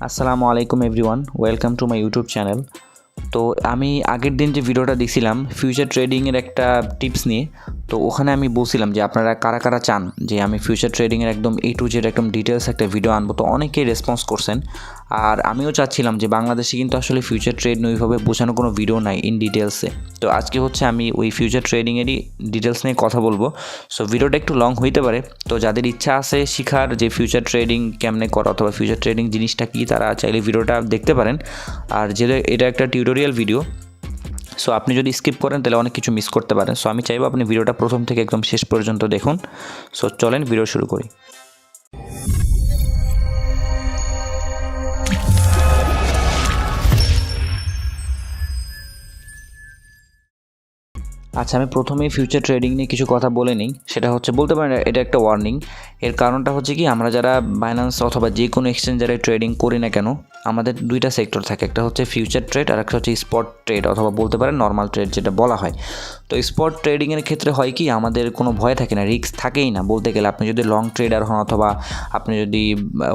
আসসালামু আলাইকুম everyone, welcome to my YouTube channel. তো আমি আগের দিন যে ভিডিওটা দিছিলাম ফিউচার ট্রেডিংয়ের একটা টিপস নিয়ে, তো ওখানে আমি বলছিলাম যে আপনারা কারা কারা চান যে আমি ফিউচার ট্রেডিংয়ের একদম A to Z একদম ডিটেলস একটা ভিডিও আনবো। তো অনেকেই রেসপন্স করছেন, আর আমিও চাচ্ছিলাম যে বাংলাদেশে কিন্তু আসলে ফিউচার ট্রেড ওইভাবে বোঝানো কোনো ভিডিও নাই ইন ডিটেলসে। তো আজকে হচ্ছে আমি ওই ফিউচার ট্রেডিংয়েরই ডিটেলস নিয়ে কথা বলবো। সো ভিডিওটা একটু লং হইতে পারে, তো যাদের ইচ্ছা আছে শিখার যে ফিউচার ট্রেডিং কেমনে করা অথবা ফিউচার ট্রেডিং জিনিসটা কী, তারা চাইলে ভিডিওটা দেখতে পারেন। আর যেটা এটা একটা টিউটোরিয়াল ভিডিও, সো আপনি যদি স্কিপ করেন তাহলে অনেক কিছু মিস করতে পারেন। সো আমি চাইবো আপনি ভিডিওটা প্রথম থেকে একদম শেষ পর্যন্ত দেখুন। সো চলেন ভিডিও শুরু করি। আচ্ছা, আমি প্রথমেই ফিউচার ট্রেডিং নিয়ে কিছু কথা বলে নিই। সেটা হচ্ছে, বলতে পারেন এটা একটা ওয়ার্নিং। এর কারণটা হচ্ছে কি, আমরা যারা বাইন্যান্স অথবা যে কোনো এক্সচেঞ্জারে ট্রেডিং করি না কেন, আমাদের দুইটা সেক্টর থাকে, একটা হচ্ছে ফিউচার ট্রেড আর একটা হচ্ছে স্পট ট্রেড অথবা বলতে পারেন নর্মাল ট্রেড যেটা বলা হয়। তো স্পট ট্রেডিংয়ের ক্ষেত্রে হয় কি, আমাদের কোনো ভয় থাকে না, রিস্ক থাকেই না বলতে গেলে। আপনি যদি লং ট্রেডার হন অথবা আপনি যদি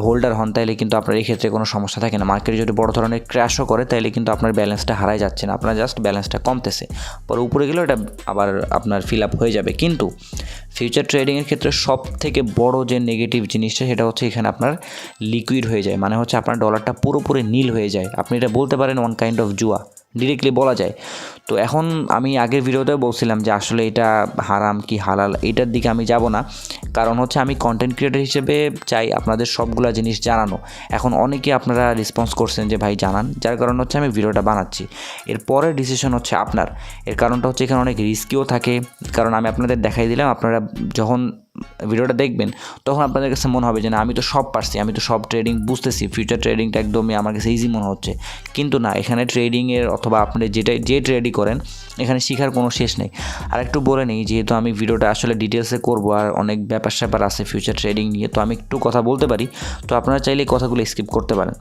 হোল্ডার হন, তাহলে কিন্তু আপনার এই ক্ষেত্রে কোনো সমস্যা থাকে না। মার্কেটে যদি বড় ধরনের ক্র্যাশও করে, তাহলে কিন্তু আপনার ব্যালেন্সটা হারাই যাচ্ছে না, আপনার জাস্ট ব্যালেন্সটা কমতেছে, পরে উপরে গেলেও এটা আবার আপনার ফিল আপ হয়ে যাবে। কিন্তু ফিউচার ট্রেডিংয়ের ক্ষেত্রে সব থেকে বড় যে নেগেটিভ জিনিসটা, সেটা হচ্ছে এখানে আপনার লিকুইড হয়ে যায়, মানে হচ্ছে আপনার ডলারটা পুরোপুরি নীল হয়ে যায়। আপনি এটা বলতে পারেন ওয়ান কাইন্ড অফ জুয়া, ডিরেক্টলি বলা যায়। তো এখন আমি আগের ভিডিওতেও বলছিলাম যে আসলে এটা হারাম কি হালাল, এটার দিকে আমি যাব না। কারণ হচ্ছে আমি কন্টেন্ট ক্রিয়েটর হিসেবে চাই আপনাদের সবগুলা জিনিস জানানো। এখন অনেকে আপনারা রেসপন্স করছেন যে ভাই জানান, যার কারণ হচ্ছে আমি ভিডিওটা বানাচ্ছি। এর পরের ডিসিশন হচ্ছে আপনার। এর কারণটা হচ্ছে এখানে অনেক রিস্কিও থাকে, কারণ আমি আপনাদের দেখাই দিলাম, আপনারা যখন ভিডিওটা দেখবেন তখন আপনাদের কাছে মনে হবে যে না, আমি তো সব পারছি, আমি তো সব ট্রেডিং বুঝতেছি, ফিউচার ট্রেডিংটা একদমই আমার কাছে ইজি মনে হচ্ছে। কিন্তু না, এখানে ট্রেডিংয়ের অথবা আপনি যে ট্রেডই করেন, এখানে শেখার কোনো শেষ নেই। আর একটু বলে নিই, যেহেতু আমি ভিডিওটা আসলে ডিটেলসে করবো আর অনেক ব্যাপার স্যাপার আছে ফিউচার ট্রেডিং নিয়ে, তো আমি একটু কথা বলতে পারি। তো আপনারা চাইলে কথাগুলো স্কিপ করতে পারেন।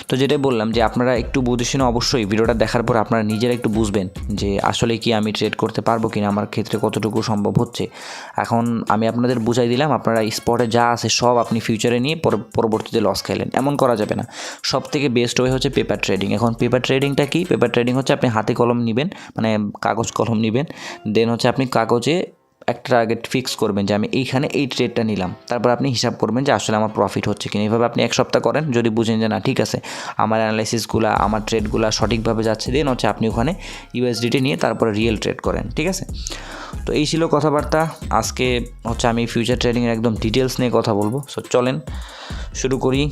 তো যেটাই বললাম যে আপনারা একটু বুঝে শুনে অবশ্যই ভিডিওটা দেখার পর আপনারা নিজেরা একটু বুঝবেন যে আসলে কি আমি ট্রেড করতে পারবো কিনা, আমার ক্ষেত্রে কতটুকু সম্ভব হচ্ছে। এখন আমি আপনাদের বুঝাই দিলাম, আপনারা স্পটে যা আছে সব আপনি ফিউচারে নিয়ে পরবর্তীতে লস খাইলেন, এমন করা যাবে না। সব থেকে বেস্ট ওয়ে হচ্ছে পেপার ট্রেডিং। এখন পেপার ট্রেডিংটা কি? পেপার ট্রেডিং হচ্ছে আপনি হাতে কলম নেবেন, মানে কাগজ কলম নেবেন, দেন হচ্ছে আপনি কাগজে একটা টার্গেট ফিক্স করবেন যে আমি এইখানে এই ট্রেডটা নিলাম, তারপর আপনি হিসাব করবেন যে আসলে আমার প্রফিট হচ্ছে কিনা। এইভাবে আপনি এক সপ্তাহ করেন, যদি বুঝেন যে না ঠিক আছে আমার অ্যানালাইসিসগুলো আমার ট্রেডগুলো সঠিকভাবে যাচ্ছে, দেন হচ্ছে আপনি ওখানে ইউএসডিটি নিয়ে তারপরে রিয়েল ট্রেড করেন, ঠিক আছে? তো এই ছিল কথাবার্তা। আজকে হচ্ছে আমি ফিউচার ট্রেডিংয়ের একদম ডিটেলস নিয়ে কথা বলবো। সো চলেন শুরু করি।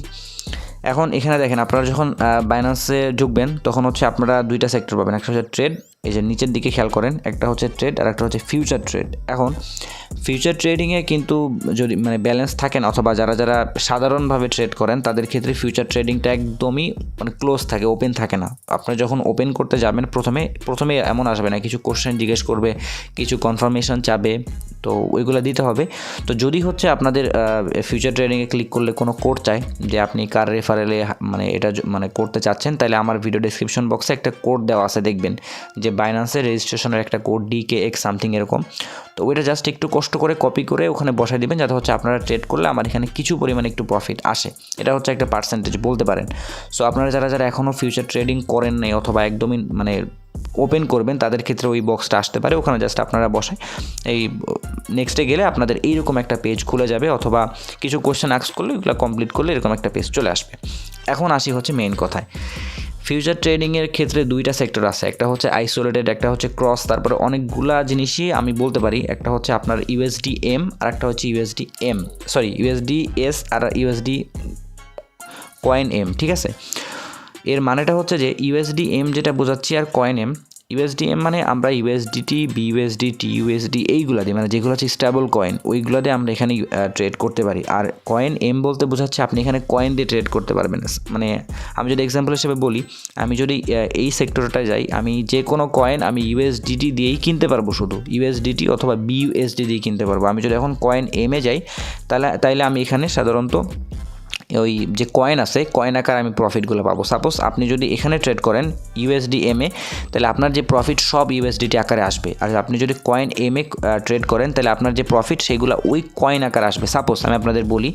এখন এখানে দেখেন, আপনারা যখন বাইন্যান্সে ঢুকবেন তখন হচ্ছে আপনারা দুইটা সেক্টর পাবেন, একটা হচ্ছে ট্রেড, এই যে নিচের দিকে খেয়াল করেন, একটা হচ্ছে ট্রেড আর একটা হচ্ছে ফিউচার ট্রেড। এখন ফিউচার ট্রেডিংয়ে কিন্তু যদি মানে ব্যালেন্স থাকে না, অথবা যারা যারা সাধারণভাবে ট্রেড করেন তাদের ক্ষেত্রে ফিউচার ট্রেডিংটা একদমই মানে ক্লোজ থাকে, ওপেন থাকে না। আপনি যখন ওপেন করতে যাবেন প্রথমে এমন আসবে না, কিছু কোশ্চেন জিজ্ঞেস করবে, কিছু কনফার্মেশন চাবে, তো ওইগুলো দিতে হবে। তো যদি হচ্ছে আপনাদের ফিউচার ট্রেডিংয়ে ক্লিক করলে কোনো কোড চায় যে আপনি কার রেফারেলে মানে এটা মানে করতে চাচ্ছেন, তাহলে আমার ভিডিও ডেসক্রিপশন বক্সে একটা কোড দেওয়া আছে, দেখবেন যে বাইন্যান্সের রেজিস্ট্রেশনের একটা কোড DKX সামথিং এরকম। তো ওইটা জাস্ট একটু কষ্ট করে কপি করে ওখানে বসাই দিবেন, যাতে হচ্ছে আপনারা ট্রেড করলে আমার এখানে কিছু পরিমাণে একটু প্রফিট আসে। এটা হচ্ছে একটা পার্সেন্টেজ বলতে পারেন। সো আপনারা যারা যারা এখনও ফিউচার ট্রেডিং করেন নাই অথবা একদমই মানে ওপেন করবেন, তাদের ক্ষেত্রে ওই বক্সটা আসতে পারে, ওখানে জাস্ট আপনারা বসায় এই নেক্সটে গেলে আপনাদের এইরকম একটা পেজ খুলে যাবে, অথবা কিছু কোশ্চেন আস্ক করলে ওগুলো কমপ্লিট করলে এরকম একটা পেজ চলে আসবে। এখন আসি হচ্ছে মেইন কথায়। ফিউচার ট্রেডিংয়ের ক্ষেত্রে দুইটা সেক্টর আছে, একটা হচ্ছে আইসোলেটেড, একটা হচ্ছে ক্রস, তারপরে অনেকগুলা জিনিসই আমি বলতে পারি। একটা হচ্ছে আপনার USDM আর একটা হচ্ছে USDS আর USD কয়েন এম, ঠিক আছে? এর মানেটা হচ্ছে যে USDM যেটা বোঝাচ্ছি আর কয়েন এম। USDM মানে আমরা USDT, BUSDT, USD এইগুলা দিয়ে, মানে যেগুলো হচ্ছে স্টেবল কয়েন, ওইগুলো দিয়ে আমরা এখানে ট্রেড করতে পারি। আর কয়েন এম বলতে বোঝাচ্ছে আপনি এখানে কয়েন দিয়ে ট্রেড করতে পারবেন। মানে আমি যদি এক্সাম্পল হিসেবে বলি, আমি যদি এই সেক্টরটায় যাই, আমি যে কোনো কয়েন আমি USDT দিয়েই কিনতে পারবো, শুধু USDT অথবা BUSD দিয়ে কিনতে পারবো। আমি যদি এখন কয়েন এমে যাই, তাইলে আমি এখানে সাধারণত ওই যে কয়েন আছে কয়েন আকারে আমি প্রফিটগুলো পাবো। সাপোজ আপনি যদি এখানে ট্রেড করেন USDM এ, তাহলে আপনার যে প্রফিট সব USDT আকারে আসবে। আর আপনি যদি কয়েন M এ ট্রেড করেন তাহলে আপনার যে প্রফিট সেগুলো ওই কয়েন আকারে আসবে। সাপোজ আমি আপনাদের বলি,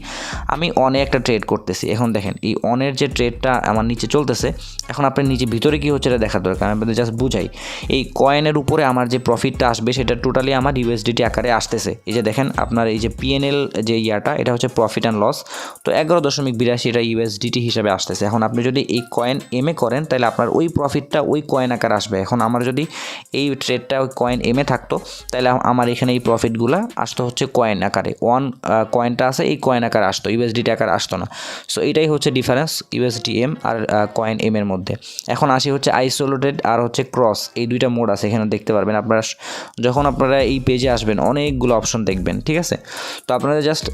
আমি অনে একটা ট্রেড করতেছি, এখন দেখেন এই অনের যে ট্রেডটা আমার নিচে চলতেছে, এখন আপনার নিচে ভিতরে কী হচ্ছে এটা দেখার দরকার, আমি আপনাদের জাস্ট বুঝাই। এই কয়েনের উপরে আমার যে প্রফিটটা আসবে সেটা টোটালি আমার USDT আকারে আসতেছে। এই যে দেখেন আপনার এই যে PNL যে ইয়াটা, এটা হচ্ছে প্রফিট অ্যান্ড লস, তো 11.82 এটা USDT হিসাবে আসতেছে। এখন আপনি যদি এই কয়েন M এ করেন তাহলে আপনার ওই প্রফিটটা ওই কয়েন আকারে আসবে। এখন আমার যদি এই ট্রেডটা ওই কয়েন M এ থাকতো তাহলে আমার এখানে এই প্রফিটগুলো আসতো হচ্ছে কয়েন আকারে, কয়েনটা আছে এই কয়েন আকারে আসতো, USDT আকারে আসতো না। সো এটাই হচ্ছে ডিফারেন্স USDM আর কয়েন M এর মধ্যে। এখন আসি হচ্ছে আইসোলেটেড আর হচ্ছে ক্রস, এই দুইটা মোড আছে এখানে দেখতে পারবেন আপনারা। যখন আপনারা এই পেজে আসবেন অনেকগুলো অপশন দেখবেন, ঠিক আছে। তো আপনাদের জাস্ট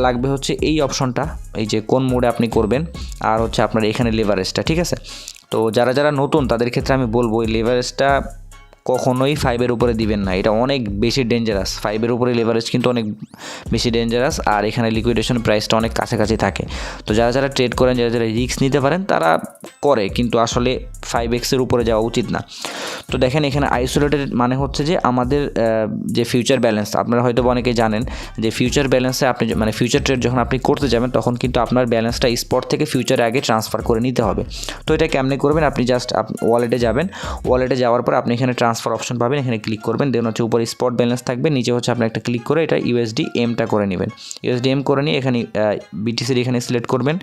লাগবে হচ্ছে এই অপশনটা, এই যে কোন মোডে আপনি করবেন, আর হচ্ছে আপনার এখানে লেভারেজটা, ঠিক আছে। তো যারা যারা নতুন তাদের ক্ষেত্রে আমি বলবো এই লেভারেজটা কখনোই 5-এর উপরে দিবেন না, এটা অনেক বেশি ডেঞ্জারাস। 5-এর উপরে লেভারেজ কিন্তু অনেক বেশি ডেঞ্জারাস, আর এখানে লিকুইডেশন প্রাইসটা অনেক কাছাকাছি থাকে। তো যারা যারা ট্রেড করেন, যারা যারা রিস্ক নিতে পারেন তারা করে, কিন্তু আসলে 5x-এর উপরে যাওয়া উচিত না। তো দেখেন এখানে আইসোলেটেড মানে হচ্ছে যে আমাদের যে ফিউচার ব্যালেন্স, আপনারা হয়তো অনেকেই জানেন যে ফিউচার ব্যালেন্সে আপনি মানে ফিউচার ট্রেড যখন আপনি করতে যাবেন তখন কিন্তু আপনার ব্যালেন্সটা স্পট থেকে ফিউচারে আগে ট্রান্সফার করে নিতে হবে। তো এটা কেমনে করবেন, আপনি জাস্ট ওয়ালেটে যাবেন, ওয়ালেটে যাওয়ার পর আপনি এখানে ট্রান্সফার অপশন পাবেন, এখানে ক্লিক করবেন, দেন হচ্ছে উপরে স্পট ব্যালেন্স থাকবে, নিচে হচ্ছে আপনি একটা ক্লিক করে এটা USDM-টা করে নেবেন। USDM করে নিয়ে এখানে BTC-র এখানে সিলেক্ট করবেন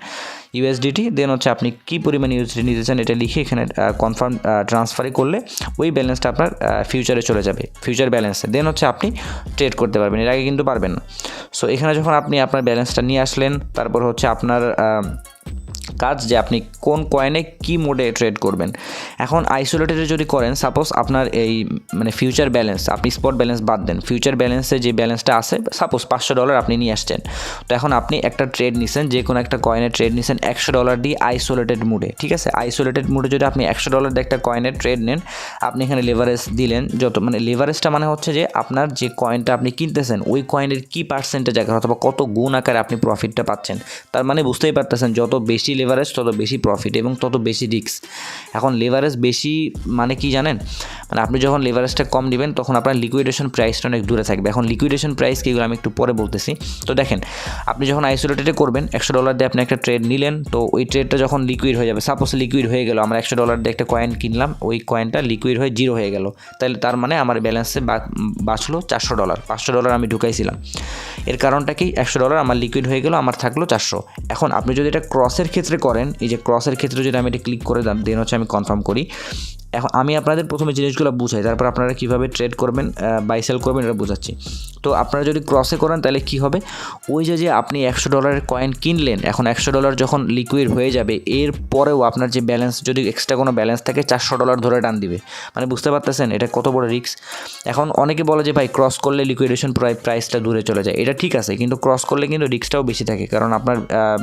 USDT, দেন হচ্ছে আপনি কী পরিমাণ USDT নিতে চান এটা লিখে এখানে কনফার্ম ট্রান্সফারে করলে ওই ব্যালেন্সটা আপনার ফিউচারে চলে যাবে, ফিউচার ব্যালেন্সে, দেন হচ্ছে আপনি ট্রেড করতে পারবেন, এর আগে কিন্তু পারবেন না। সো এখানে যখন আপনি আপনার ব্যালেন্সটা নিয়ে আসলেন, তারপর হচ্ছে আপনার কাজ যে আপনি কোন কয়েনে কি মোডে ট্রেড করবেন। এখন আইসোলেটেডে যদি করেন, সাপোজ আপনার এই মানে ফিউচার ব্যালেন্স, আপনি স্পট ব্যালেন্স বাদ দেন, ফিউচার ব্যালেন্সে যে ব্যালেন্সটা আছে, সাপোজ $500 আপনি নিয়ে আসছেন, তো এখন আপনি একটা ট্রেড নিছেন, যে কোনো একটা কয়েনের ট্রেড নিছেন $100 দিয়ে আইসোলেটেড মোডে, ঠিক আছে। আইসোলেটেড মোডে যদি আপনি $100 দিয়ে একটা কয়েনের ট্রেড নেন, আপনি এখানে লেভারেজ দিলেন, যত মানে লেভারেজটা মানে হচ্ছে যে আপনার যে কয়েনটা আপনি কিনতেছেন ওই কয়েনের কি পার্সেন্টেজ আকারে অথবা কত গুণ আকারে আপনি প্রফিটটা পাচ্ছেন, তার মানে বুঝতেই পারতেছেন যত বেশি লেভারেজ তত বেশি প্রফিট এবং তত বেশি রিস্ক। এখন লেভারেজ বেশি মানে কি জানেন, মানে আপনি যখন লেভারেজটা কম নেবেন তখন আপনার লিকুইডেশন প্রাইসটা অনেক দূরে থাকবে। এখন লিকুইডেশন প্রাইস কীগুলো আমি একটু পরে বলতেছি। তো দেখেন আপনি যখন আইসোলেটেডে করবেন, $100 দিয়ে আপনি একটা ট্রেড নিলেন, তো ওই ট্রেডটা যখন লিকুইড হয়ে যাবে, সাপোজ লিকুইড হয়ে গেল, আমরা $100 দিয়ে একটা কয়েন কিনলাম, ওই কয়েনটা লিকুইড হয়ে 0 হয়ে গেল, তাহলে তার মানে আমার ব্যালেন্সে বাঁচলো $400, $500 আমি ঢুকাইছিলাম। এর কারণটা কি, $100 আমার লিকুইড হয়ে গেল, আমার থাকলো 400। এখন আপনি যদি এটা ক্রসের ক্ষেত্রে করেন, এই যে ক্রসের ক্ষেত্রে যদি আমি এটা ক্লিক করে দেন হচ্ছে আমি কনফার্ম করি। এখন আমি আপনাদের প্রথমে জিনিসগুলো বুঝাই, তারপর আপনারা কীভাবে ট্রেড করবেন, বাই সেল করবেন এটা বোঝাচ্ছি। তো আপনারা যদি ক্রসে করেন তাহলে কি হবে, ওই যে আপনি $100 কয়েন কিনলেন, এখন $100 যখন লিকুইড হয়ে যাবে এর পরেও আপনার যে ব্যালেন্স, যদি এক্সট্রা কোনো ব্যালেন্স থাকে, $400 ধরে টান দিবে। মানে বুঝতে পারতেছেন এটা কত বড় রিস্ক। এখন অনেকে বলে যে ভাই ক্রস করলে লিকুইডেশন প্রাইসটা দূরে চলে যায়, এটা ঠিক আছে, কিন্তু ক্রস করলে কিন্তু রিস্কটাও বেশি থাকে, কারণ আপনার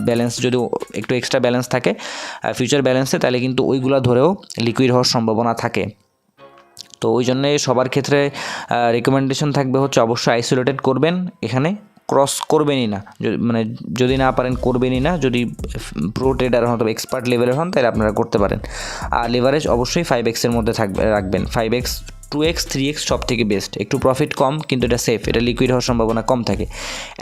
ব্যালেন্স যদি একটু এক্সট্রা ব্যালেন্স থাকে ফিউচার ব্যালেন্সে, তাহলে কিন্তু ওইগুলো ধরেও লিকুইড হওয়ার সম্ভাবনা থাকে। তো ওই জন্যে সবার ক্ষেত্রে রেকমেন্ডেশন থাকবে হচ্ছে অবশ্যই আইসোলেটেড করবেন, এখানে ক্রস করবেনই না, মানে যদি না পারেন করবেনই না। যদি প্রো ট্রেডার হন অথবা এক্সপার্ট লেভেলের হন তাহলে আপনারা করতে পারেন। আর লেভারেজ অবশ্যই 5x-এর মধ্যে রাখবেন, 5x 2x 3x সব থেকে বেস্ট, একটু প্রফিট কম কিন্তু এটা সেফ, এটা লিকুইড হওয়ার সম্ভাবনা কম থাকে।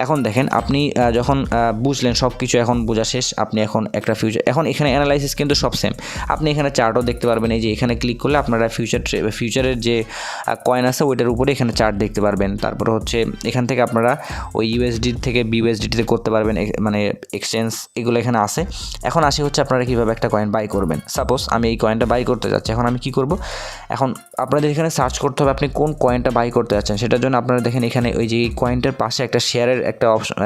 এখন দেখেন আপনি যখন বুঝলেন সব কিছু, এখন বোঝা শেষ, আপনি এখন একটা ফিউচার, এখন এখানে অ্যানালাইসিস কিন্তু সব সেম, আপনি এখানে চার্টও দেখতে পারবেন, এই যে এখানে ক্লিক করলে আপনারা ফিউচারের যে কয়েন আছে ওইটার উপরে এখানে চার্ট দেখতে পারবেন। তারপর হচ্ছে এখান থেকে আপনারা ওই USD থেকে BUSDT-তে করতে পারবেন, মানে এক্সচেঞ্জ এগুলো এখানে আছে। এখন আসি হচ্ছে আপনারা কীভাবে একটা কয়েন বাই করবেন। সাপোজ আমি এই কয়েনটা বাই করতে যাচ্ছি, এখন আমি কী করব, এখন আপনাদের এখানে সার্চ করতে হবে আপনি কোন কয়েনটা বাই করতে যাচ্ছেন। সেটার জন্য আপনারা দেখেন এখানে ওই যে এই কয়েনটার পাশে একটা শেয়ারের একটা অপশন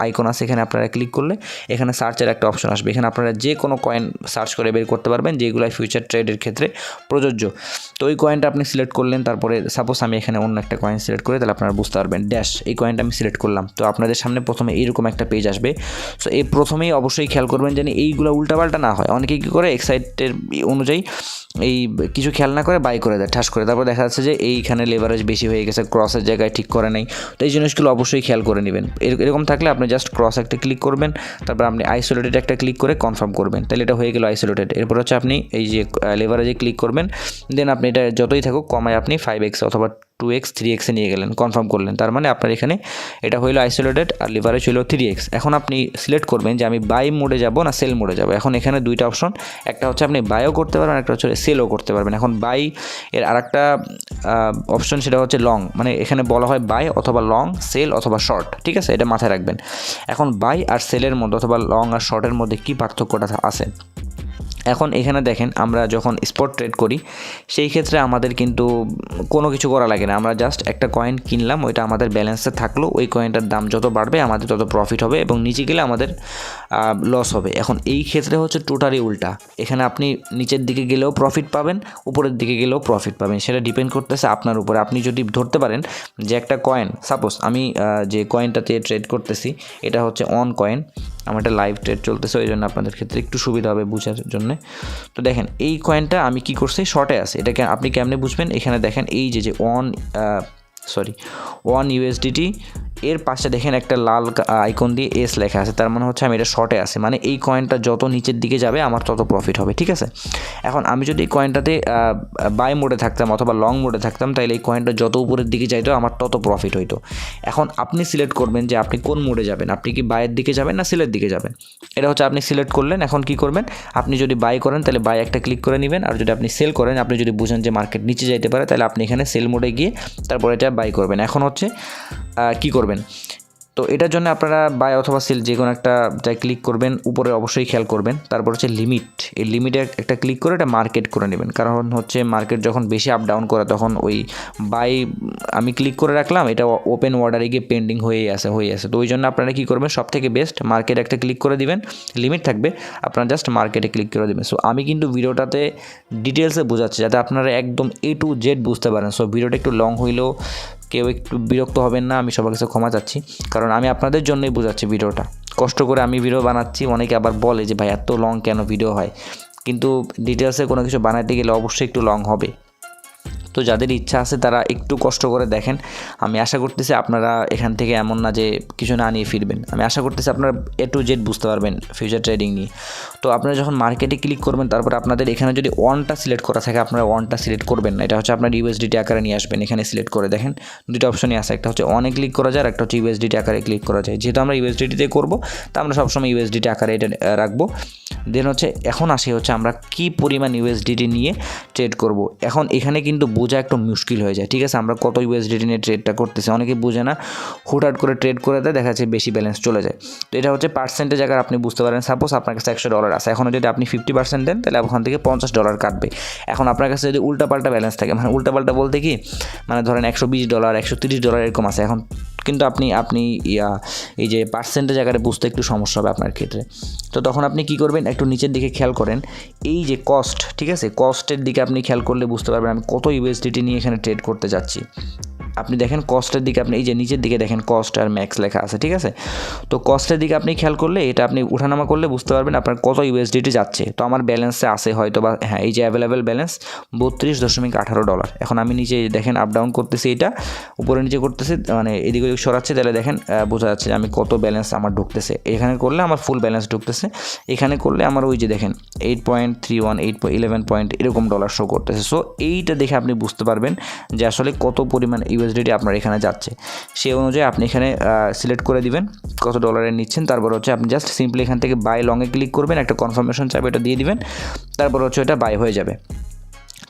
আইকন আছে, এখানে আপনারা ক্লিক করলে এখানে সার্চের একটা অপশন আসবে, এখানে আপনারা যে কোনো কয়েন সার্চ করে বের করতে পারবেন যেগুলো ফিউচার ট্রেডের ক্ষেত্রে প্রযোজ্য। তো ওই কয়েনটা আপনি সিলেক্ট করলেন, তারপরে সাপোজ আমি এখানে অন্য একটা কয়েন সিলেক্ট করে, তাহলে আপনারা বুঝতে পারবেন ড্যাশ, এই কয়েনটা আমি সিলেক্ট করলাম। তো আপনাদের সামনে প্রথমে এইরকম একটা পেজ আসবে। সো এই প্রথমেই অবশ্যই খেয়াল করবেন যেন এইগুলো উল্টাপাল্টা না হয়। অনেকে কী করে এক্সাইটের অনুযায়ী এই কিছু খেয়াল না করে বাই করে দেয় ঠাস করে, তারপর দেখা দেখা যাচ্ছে যে এইখানে লেভারেজ বেশি হয়ে গেছে, ক্রসের জায়গায় ঠিক করে নাই। তো এই জিনিসগুলো অবশ্যই খেয়াল করে নেবেন। এরকম থাকলে আপনি জাস্ট ক্রস একটা ক্লিক করবেন, তারপর আপনি আইসোলেটেড একটা ক্লিক করে কনফার্ম করবেন, তাহলে এটা হয়ে গেল আইসোলেটেড। এরপর হচ্ছে আপনি এই যে লেভারেজে ক্লিক করবেন, দেন আপনি এটা যতই থাকুক কমায় আপনি 5x অথবা 2x 3x নিয়ে গেলেন, কনফার্ম করলেন। তার মানে আপনার এখানে এটা হইলো আইসোলেটেড আর লিভারেজ হইলো 3x। এখন আপনি সিলেক্ট করবেন যে আমি বাই মোডে যাব না সেল মোডে যাব। এখন এখানে দুইটা অপশন, একটা হচ্ছে আপনি বাইও করতে পারবেন, একটা হচ্ছে সেলও করতে পারবেন। এখন বাই এর আরেকটা অপশন, সেটা হচ্ছে লং, মানে এখানে বলা হয় বাই অথবা লং, সেল অথবা শর্ট, ঠিক আছে, এটা মাথায় রাখবেন। এখন বাই আর সেলের মধ্যে অথবা লং আর শর্টের মধ্যে কী পার্থক্যটা আছে? এখন এখানে দেখেন, আমরা যখন স্পট ট্রেড করি সেই ক্ষেত্রে আমাদের কিন্তু কোনো কিছু করা লাগে না। আমরা জাস্ট একটা কয়েন কিনলাম, ওইটা আমাদের ব্যালেন্সে থাকলো, ওই কয়েনটার দাম যত বাড়বে আমাদের তত প্রফিট হবে এবং নিচে গেলে আমাদের লস হবে। এখন এই ক্ষেত্রে হচ্ছে টোটালি উল্টা, এখানে আপনি নিচের দিকে গেলেও প্রফিট পাবেন, উপরের দিকে গেলেও প্রফিট পাবেন, সেটা ডিপেন্ড করতেছে আপনার উপরে। আপনি যদি ধরতে পারেন যে একটা কয়েন, সাপোজ আমি যে কয়েনটাতে ট্রেড করতেছি এটা হচ্ছে অন কয়েন, আমার একটা লাইভ ট্রেড চলতেছে, ওই জন্য আপনাদের ক্ষেত্রে একটু সুবিধা হবে বোঝার জন্য। তো দেখেন এই কয়েনটা আমি কি করছি, শর্টে আছে। এটাকে আপনি কেমনে বুঝবেন? এখানে দেখেন এই যে ওয়ান ইউএসডিটি এর পাশে দেখেন একটা লাল আইকন দিয়ে এস লেখা আছে, তার মানে হচ্ছে আমি এটা শর্টে আছে, মানে এই কয়েনটা যত নিচের দিকে যাবে আমার তত প্রফিট হবে, ঠিক আছে। এখন আমি যদি এই কয়েনটাতে বাই মোডে থাকতাম অথবা লং মোডে থাকতাম, তাহলে এই কয়েনটা যত উপরের দিকে যাইতো আমার তত প্রফিট হইতো। এখন আপনি সিলেক্ট করবেন যে আপনি কোন মোডে যাবেন, আপনি কি বাইয়ের দিকে যাবেন না সেলের দিকে যাবেন। এটা হচ্ছে আপনি সিলেক্ট করলেন। এখন কি করবেন, আপনি যদি বাই করেন তাহলে বাই একটা ক্লিক করে নেবেন, আর যদি আপনি সেল করেন, আপনি যদি বুঝেন যে মার্কেট নিচে যাইতে পারে, তাহলে আপনি এখানে সেল মোডে গিয়ে তারপর এটা বাই করবেন। এখন হচ্ছে কি করবেন, তো এটার জন্য আপনারা বাই অথবা সেল যে কোনো একটা ক্লিক করবেন, উপরে অবশ্যই খেয়াল করবেন। তারপর হচ্ছে লিমিট, এই লিমিটে একটা ক্লিক করে এটা মার্কেট করে নেবেন, কারণ হচ্ছে মার্কেট যখন বেশি আপ ডাউন করে তখন ওই বাই আমি ক্লিক করে রাখলাম, এটা ওপেন অর্ডারে গিয়ে পেন্ডিং হয়ে আসে। তো ওই জন্য আপনারা কী করবেন, সব থেকে বেস্ট মার্কেট একটা ক্লিক করে দিবেন, লিমিট থাকবে, আপনারা জাস্ট মার্কেটে ক্লিক করে দেবেন। সো আমি কিন্তু ভিডিওটাতে ডিটেলসে বোঝাচ্ছি যাতে আপনারা একদম A to Z বুঝতে পারেন। সো ভিডিওটা একটু লং হইলেও কেউ একটু বিরক্ত হবেন না, আমি সবার কাছে ক্ষমা চাচ্ছি, কারণ আমি আপনাদের জন্যই বোঝাচ্ছি ভিডিওটা, কষ্ট করে আমি ভিডিও বানাচ্ছি। অনেকে আবার বলে যে ভাই এত লং কেন ভিডিও হয়, কিন্তু ডিটেলসে কোনো কিছু বানাতে গেলে অবশ্যই একটু লং হবে। তো যাদের ইচ্ছা আছে তারা একটু কষ্ট করে দেখেন। আমি আশা করতেছি আপনারা এখান থেকে এমন না যে কিছু না নিয়ে ফিরবেন, আমি আশা করতেছি আপনারা A to Z বুঝতে পারবেন ফিউচার ট্রেডিং নিয়ে। তো আপনারা যখন মার্কেটে ক্লিক করবেন, তারপর আপনাদের এখানে যদি ওয়ানটা সিলেক্ট করা থাকে, আপনারা ওয়ানটা সিলেক্ট করবেন না, এটা হচ্ছে আপনার ইউএসডিটি আকারে নিয়ে আসবেন। এখানে সিলেক্ট করে দেখেন দুটো অপশনই আছে, একটা হচ্ছে অনে ক্লিক করা যায় আর একটা হচ্ছে ইউএসডিটি আকারে ক্লিক করা যায়। যেহেতু আমরা ইউএসডিটিতে করবো, তা আমরা সবসময় ইউএসডিটি আকারে এটা রাখবো। দেন হচ্ছে এখন আসি হচ্ছে আমরা কী পরিমাণ ইউএসডিটি নিয়ে ট্রেড করব। এখন এখানে কিন্তু বোঝা একটু মুশকিল হয়ে যায়, ঠিক আছে, আমরা কত ইউএসডিটি নিয়ে ট্রেডটা করতেছি, অনেকে বুঝে না, হুটহাট করে ট্রেড করে দেয়, দেখা যাচ্ছে বেশি ব্যালেন্স চলে যায়। তো এটা হচ্ছে পার্সেন্টেজ আকার আপনি বুঝতে পারেন। সাপোজ আপনার কাছে $100 আছে, এখন যদি আপনি 50% দেন তাহলে ওখান থেকে $50 কাটবে। এখন আপনার কাছে যদি উল্টাপাল্টা ব্যালেন্স থাকে, মানে উল্টাপাল্টা বলতে কি, মানে ধরেন $120 $130 এরকম আছে, এখন কিন্তু আপনি এই যে পার্সেন্টেজ আকারে বুঝতে একটু সমস্যা হবে আপনার ক্ষেত্রে। তো তখন আপনি কি করবেন, একটু নিচের দিকে খেয়াল করেন, এই যে কস্ট, ঠিক আছে, কস্টের দিকে আপনি খেয়াল করলে বুঝতে পারবেন আমি কত ইউএসডিটি নিয়ে এখানে ট্রেড করতে যাচ্ছি। আপনি দেখেন কস্টের দিকে, আপনি এই যে নিচের দিকে দেখেন কস্ট আর ম্যাক্স লেখা আছে, ঠিক আছে। তো কস্টের দিকে আপনি খেয়াল করলে এটা আপনি উঠানামা করলে বুঝতে পারবেন আপনার কত ইউএসডিটি যাচ্ছে। তো আমার ব্যালেন্সে আছে হয়তো বা, হ্যাঁ, এই যে অ্যাভেলেবেল ব্যালেন্স $32.18। এখন আমি নিচে দেখেন আপ ডাউন করতেছি, এটা উপরে নিচে করতেছি, মানে এদিকে ওদিকে সরাচ্ছে, তাহলে দেখেন বোঝা যাচ্ছে যে আমি কত ব্যালেন্স আমার ঢুকতেছে। এখানে করলে আমার ফুল ব্যালেন্স ঢুকতেছে, এখানে করলে আমার ওই যে দেখেন 8.31 8.11 পয়েন্ট এরকম ডলার শো করতেছে। সো এইটা দেখে আপনি বুঝতে পারবেন যে আসলে কত পরিমাণ ইউএসডিটি আপনার এখানে যাচ্ছে। সেই অনুযায়ী আপনি এখানে সিলেক্ট করে দিবেন কত ডলারের নিচ্ছেন। তারপর হচ্ছে আপনি জাস্ট সিম্পলি এখান থেকে বাই লংয়ে ক্লিক করবেন, একটা কনফার্মেশন চাপ এটা দিয়ে দিবেন, তারপর হচ্ছে এটা বাই হয়ে যাবে।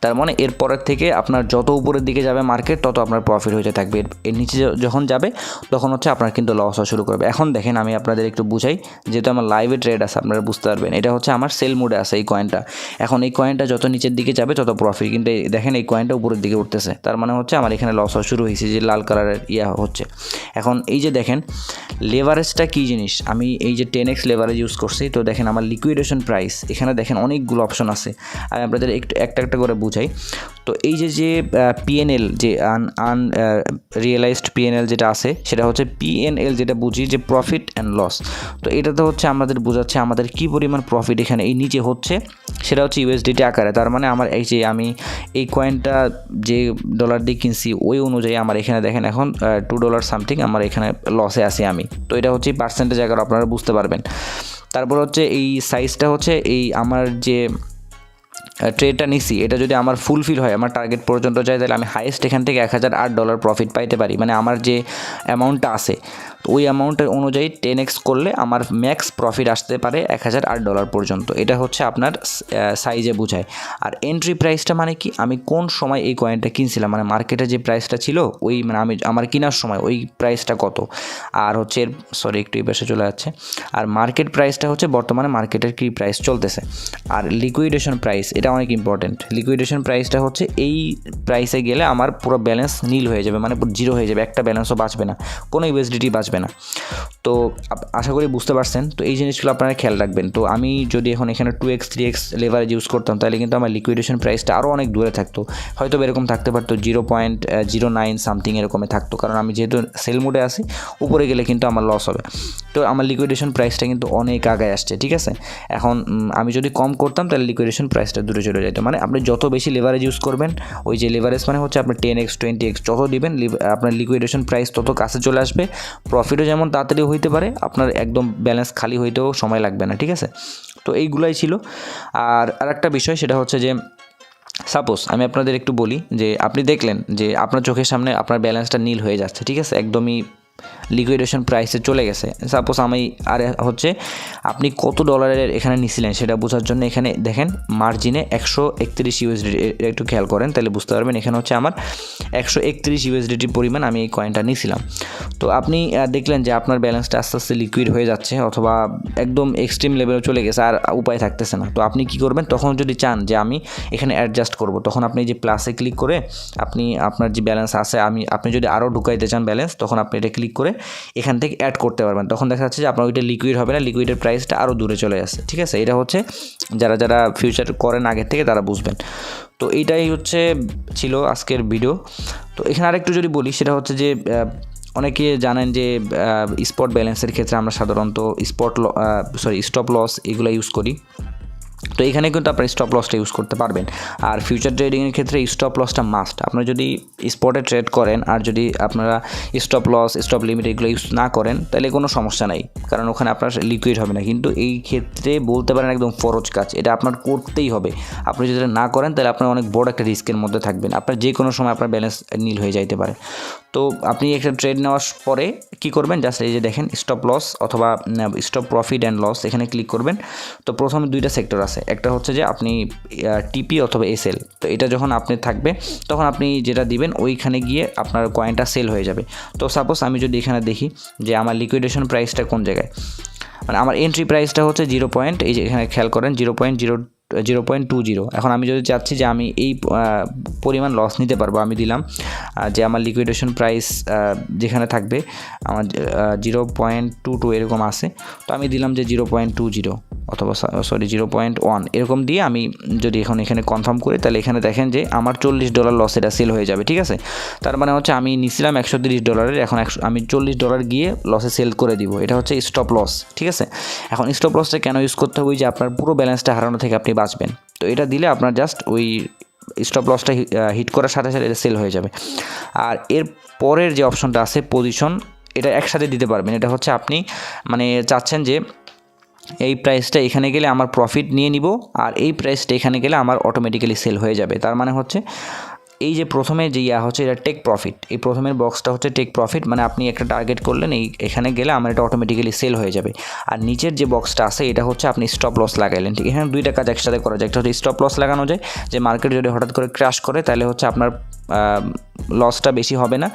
তার মানে এরপরের থেকে আপনার যত উপরের দিকে যাবে মার্কেট, তত আপনার প্রফিট হতে থাকবে। এর নিচে যখন যাবে তখন হচ্ছে আপনার কিন্তু লস হওয়া শুরু করবে। এখন দেখেন আমি আপনাদের একটু বুঝাই, যেহেতু আমার লাইভে ট্রেড আছে আপনারা বুঝতে পারবেন। এটা হচ্ছে আমার সেল মোডে আছে এই কয়েনটা। এখন এই কয়েনটা যত নিচের দিকে যাবে তত প্রফিট, কিন্তু দেখেন এই কয়েনটা উপরের দিকে উঠতেছে, তার মানে হচ্ছে আমার এখানে লস হওয়া শুরু হয়েছে, যে লাল কালারের হচ্ছে। এখন এই যে দেখেন লেভারেজটা কী জিনিস, আমি এই যে 10x লেভারেজ ইউজ করছি। তো দেখেন আমার লিকুইডেশন প্রাইস, এখানে দেখেন অনেকগুলো অপশন আছে, আমি আপনাদের একটু একটা করে বুঝাই। তো তো এই যে পিএনএল যে রিয়েলাইজড পিএনএল যেটা আছে সেটা হচ্ছে পিএনএল যেটা বুঝি যে প্রফিট অ্যান্ড লস। তো এটাতে হচ্ছে আমাদের বোঝাচ্ছে আমাদের কী পরিমাণ প্রফিট এখানে এই নিচে হচ্ছে, সেটা হচ্ছে ইউএসডিটি আকারে। তার মানে আমার এই যে আমি এই কয়েনটা যে ডলার দিয়ে কিনছি ওই অনুযায়ী আমার এখানে দেখেন এখন $2 সামথিং আমার এখানে লসে আছি আমি। তো এটা হচ্ছে পার্সেন্টেজ আকারে আপনারা বুঝতে পারবেন। তারপর হচ্ছে এই সাইজটা হচ্ছে এই আমার যে ট্রেডটা নিছি এটা যদি আমার ফুলফিল হয়, আমার টার্গেট পর্যন্ত যায়, তাহলে আমি হাইয়েস্ট এখান থেকে $1008 প্রফিট পাইতে পারি। মানে আমার যে অ্যামাউন্টটা আছে ওই অ্যামাউন্টের অনুযায়ী 10x করলে আমার ম্যাক্স প্রফিট আসতে পারে $1008 পর্যন্ত। এটা হচ্ছে আপনার সাইজে বোঝায়। আর এন্ট্রি প্রাইসটা মানে কি, আমি কোন সময় এই কয়েনটা কিনছিলাম, মানে মার্কেটে যে প্রাইসটা ছিল ওই মানে আমি আমার কেনার সময় ওই প্রাইসটা কত। আর হচ্ছে একটু এই পাশে চলে যাচ্ছে। আর মার্কেট প্রাইসটা হচ্ছে বর্তমানে মার্কেটের কী প্রাইস চলতেছে। আর লিকুইডেশন প্রাইস এটা অনেক ইম্পর্টেন্ট। লিকুইডেশন প্রাইসটা হচ্ছে এই প্রাইসে গেলে আমার পুরো ব্যালেন্স নীল হয়ে যাবে, মানে জিরো হয়ে যাবে, একটা ব্যালেন্সও বাঁচবে না, কোনো ইউএসডিটি বাঁচবে না। তো আশা করি বুঝতে পারছেন। তো এই জিনিসগুলো আপনারা খেয়াল রাখবেন। তো আমি যদি এখন এখানে 2x 3x লেভারেজ ইউজ করতাম তাহলে কিন্তু আমার লিকুইডেশন প্রাইসটা আরও অনেক দূরে থাকতো, হয়তো এরকম থাকতে পারতো 0.09 সামথিং এরকমে থাকতো, কারণ আমি যেহেতু সেল মোডে আছি, উপরে গেলে কিন্তু আমার লস হবে। তো আমার লিকুইডেশন প্রাইসটা কিন্তু অনেক আগায় আসছে, ঠিক আছে। এখন আমি যদি কম করতাম তাহলে লিকুইডেশন প্রাইসটা দূরে চলে যেত। মানে আপনি যত বেশি লেভারেজ ইউজ করবেন, ওই যে লেভারেজ মানে হচ্ছে আপনি 10x 20x যত দিবেন আপনার লিকুইডেশন প্রাইস তত কাছে চলে আসবে। প্রফিটও যেমন তাড়াতাড়ি হইতে পারে, আপনার একদম ব্যালেন্স খালি হইতেও সময় লাগবে না, ঠিক আছে। তো এইগুলাই ছিল। আর আরেকটা বিষয় সেটা হচ্ছে যে সাপোজ আমি আপনাদের একটু বলি যে আপনি দেখলেন যে আপনার চোখের সামনে আপনার ব্যালেন্সটা নীল হয়ে যাচ্ছে, ঠিক আছে, একদমই লিকুইডেশন প্রাইসে চলে গেছে। সাপোজ আমি আর হচ্ছে আপনি কত ডলারের এখানে নিছিলেন সেটা বোঝার জন্য এখানে দেখেন মার্জিনে 131 ইউএসডিটি একটু খেয়াল করেন তাহলে বুঝতে পারবেন। এখানে হচ্ছে আমার 131 ইউএসডিটি পরিমাণ আমি এই কয়েনটা নিছিলাম। তো আপনি দেখলেন যে আপনার ব্যালেন্সটা আস্তে আস্তে লিকুইড হয়ে যাচ্ছে অথবা একদম এক্সট্রিম লেভেলে চলে গেছে, আর উপায় থাকতেছে না। তো আপনি কি করবেন, তখন যদি চান যে আমি এখানে অ্যাডজাস্ট করব, তখন আপনি যে প্লাসে ক্লিক করে আপনি আপনার যে ব্যালেন্স আছে আপনি যদি আরও ঢুকাইতে চান ব্যালেন্স, তখন আপনি এটা ক্লিক করে এখান থেকে অ্যাড করতে পারবেন। তখন দেখা যাচ্ছে যে আপনার ওইটা লিকুইড হবে না, লিকুইডের প্রাইসটা আরও দূরে চলে আসছে, ঠিক আছে। এটা হচ্ছে যারা ফিউচার করেন আগের থেকে তারা বুঝবেন। তো এইটাই ছিল আজকের ভিডিও। তো এখানে আরেকটু যদি বলি সেটা হচ্ছে যে অনেকে জানেন যে স্পট ব্যালেন্সের ক্ষেত্রে আমরা সাধারণত স্টপ লস এগুলো ইউজ করি। তো এখানে কিন্তু আপনার স্টপ লসটা ইউজ করতে পারবেন। আর ফিউচার ট্রেডিংয়ের ক্ষেত্রে স্টপ লসটা মাস্ট। আপনারা যদি স্পটে ট্রেড করেন আর যদি আপনারা স্টপ লস স্টপ লিমিট এগুলো ইউজ না করেন তাহলে কোনো সমস্যা নাই, কারণ ওখানে আপনার লিকুইড হবে না। কিন্তু এই ক্ষেত্রে বলতে পারেন একদম ফরজ কাজ, এটা আপনার করতেই হবে। আপনি যদি না করেন তাহলে আপনার অনেক বড় একটা রিস্কের মধ্যে থাকবেন, আপনার যে কোনো সময় আপনার ব্যালেন্স নীল হয়ে যাইতে পারে। তো আপনি একটা ট্রেড নেওয়ার পরে কী করবেন, জাস্ট এই যে দেখেন স্টপ লস অথবা স্টপ প্রফিট অ্যান্ড লস, এখানে ক্লিক করবেন। তো প্রথমে দুইটা সেক্টর আছে, একটা হচ্ছে যে আপনি টিপি অথবা এসএল। তো এটা যখন আপনি থাকবে তখন আপনি যেটা দিবেন ওইখানে গিয়ে আপনার কয়েনটা সেল হয়ে যাবে। তো সাপোজ আমি যদি এখানে দেখি যে আমার লিকুইডেশন প্রাইসটা কোন জায়গায়, মানে আমার এন্ট্রি প্রাইসটা হচ্ছে এই যে এখানে খেয়াল করেন 0.20। এখন আমি যদি চাচ্ছি যে আমি এই পরিমাণ লস নিতে পারবো, আমি দিলাম যে আমার লিকুইডেশন প্রাইস যেখানে থাকবে আমার 0.22 এরকম আছে। তো আমি দিলাম যে 0.20 অথবা 0.1 এরকম দিয়ে আমি যদি এখানে কনফার্ম করি তাহলে এখানে দেখেন যে আমার $40 লস এটা সেল হয়ে যাবে, ঠিক আছে। তার মানে হচ্ছে আমি নিছিলাম $130, এখন আমি $40 গিয়ে লসে সেল করে দিব। এটা হচ্ছে স্টপ লস, ঠিক আছে। এখন স্টপ লসটা কেন ইউজ করতে হবে, যে আপনার পুরো ব্যালেন্সটা হারানো থেকে আপনি বাঁচবেন। তো এটা দিলে আপনার জাস্ট ওই স্টপ লসটা হিট করার সাথে সাথে এটা সেল হয়ে যাবে। আর এর পরের যে অপশনটা আছে পজিশন, এটা একসাথে দিতে পারবেন। এটা হচ্ছে আপনি মানে চাচ্ছেন যে এই প্রাইসটা এখানে গেলে আমার প্রফিট নিয়ে নিব, আর এই প্রাইসটা এখানে গেলে আমার অটোমেটিক্যালি সেল হয়ে যাবে। তার মানে হচ্ছে এই যে প্রথমে যে হচ্ছে এটা টেক প্রফিট, এই প্রথমের বক্সটা হচ্ছে টেক প্রফিট, মানে আপনি একটা টার্গেট করলেন এখানে গেলে আমার এটা অটোমেটিক্যালি সেল হয়ে যাবে। আর নিচের যে বক্সটা আছে এটা হচ্ছে আপনি স্টপ লস লাগাইলেন, ঠিক। এখানে দুইটা কাজ একসাথে করা যায়। একটা হচ্ছে স্টপ লস লাগানো যায়, যে মার্কেট যদি হঠাৎ করে ক্র্যাশ করে তাহলে হচ্ছে আপনার লসটা বেশি হবে না।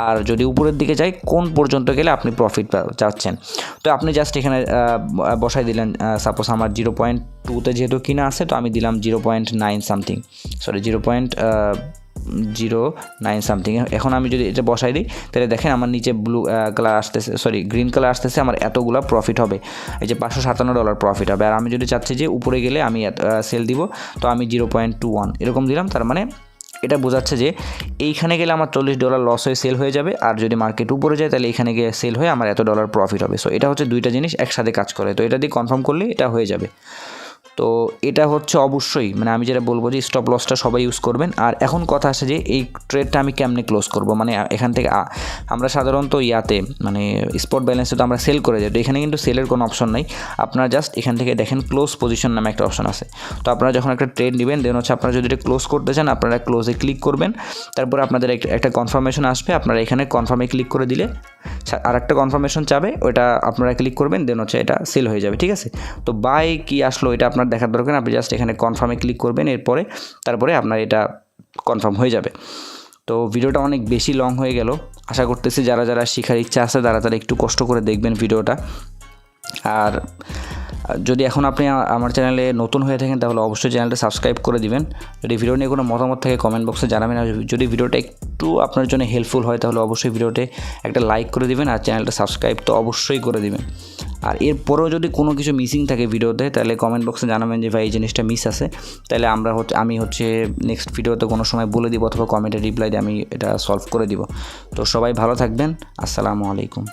আর যদি উপরের দিকে যায় কোন পর্যন্ত গেলে আপনি প্রফিট চাচ্ছেন, তো আপনি জাস্ট এখানে বসাই দিলেন। সাপোজ আমার 0.2তে যেহেতু কিনা আছে, তো আমি দিলাম 0.9 সামথিং, 0.09 সামথিং। এখন আমি যদি এটা বসাই দিই তাহলে দেখেন আমার নিচে ব্লু কালার আসতেছে, গ্রিন কালার আসতেছে, আমার এতগুলো প্রফিট হবে, এই যে $557 প্রফিট হবে। আর আমি যদি চাচ্ছি যে উপরে গেলে আমি সেল দিব, তো আমি 0.21 এরকম দিলাম। তার মানে এটা বোঝাচ্ছে যে এইখানে গেলে আমার $40 লস হয়ে সেল হয়ে যাবে, আর যদি মার্কেট উপরে যায় তাহলে এখানে গিয়ে সেল হয়ে আমার এত ডলার প্রফিট হবে। সো এটা হচ্ছে দুইটা জিনিস একসাথে কাজ করে, তো এটা দিয়ে কনফার্ম করলে এটা হয়ে যাবে। তো এটা হচ্ছে অবশ্যই মানে আমি যেটা বলবো যে স্টপ লসটা সবাই ইউজ করবেন। আর এখন কথা আসে যে এই ট্রেডটা আমি কেমনে ক্লোজ করব, মানে এখান থেকে আমরা সাধারণত ইয়াতে মানে স্পট ব্যালেন্সে তো আমরা সেল করে যাই, তো এখানে কিন্তু সেলের কোনো অপশন নাই। আপনারা জাস্ট এখান থেকে দেখেন ক্লোজ পজিশন নামে একটা অপশন আছে। তো আপনারা যখন একটা ট্রেড নেবেন দেন হচ্ছে আপনারা যদি এটা ক্লোজ করতে চান আপনারা ক্লোজে ক্লিক করবেন, তারপরে আপনাদের একটা কনফার্মেশন আসবে, আপনারা এখানে কনফার্মে ক্লিক করে দিলে আর একটা কনফার্মেশন চাবে, ওটা আপনারা ক্লিক করবেন দেন হচ্ছে এটা সেল হয়ে যাবে, ঠিক আছে। তো বাই কি আসলো এটা আপনার দেখার দরকার, আপনি জাস্ট এখানে কনফার্মে ক্লিক করবেন, তারপরে আপনার এটা কনফার্ম হয়ে যাবে। তো ভিডিওটা অনেক বেশি লং হয়ে গেল, আশা করতেছি যারা যারা শেখার ইচ্ছা আছে তারা একটু কষ্ট করে দেখবেন ভিডিওটা। আর যদি এখন আপনি আমার চ্যানেলে নতুন হয়ে থাকেন তাহলে অবশ্যই চ্যানেলটা সাবস্ক্রাইব করে দিবেন। যদি ভিডিও নিয়ে কোনো মতামত থাকে কমেন্ট বক্সে জানাবেন, আর যদি ভিডিওটা একটু আপনার জন্য হেল্পফুল হয় তাহলে অবশ্যই ভিডিওতে একটা লাইক করে দিবেন, আর চ্যানেলটা সাবস্ক্রাইব তো অবশ্যই করে দিবেন। আর এরপরেও যদি কোনো কিছু মিসিং থাকে ভিডিওতে তাহলে কমেন্ট বক্সে জানাবেন যে ভাই এই জিনিসটা মিস আছে, তাহলে আমি নেক্সট ভিডিওতে কোনো সময় বলে দিব অথবা কমেন্টে রিপ্লাই দিয়ে আমি এটা সলভ করে দিব। তো সবাই ভালো থাকবেন, আসসালামু আলাইকুম।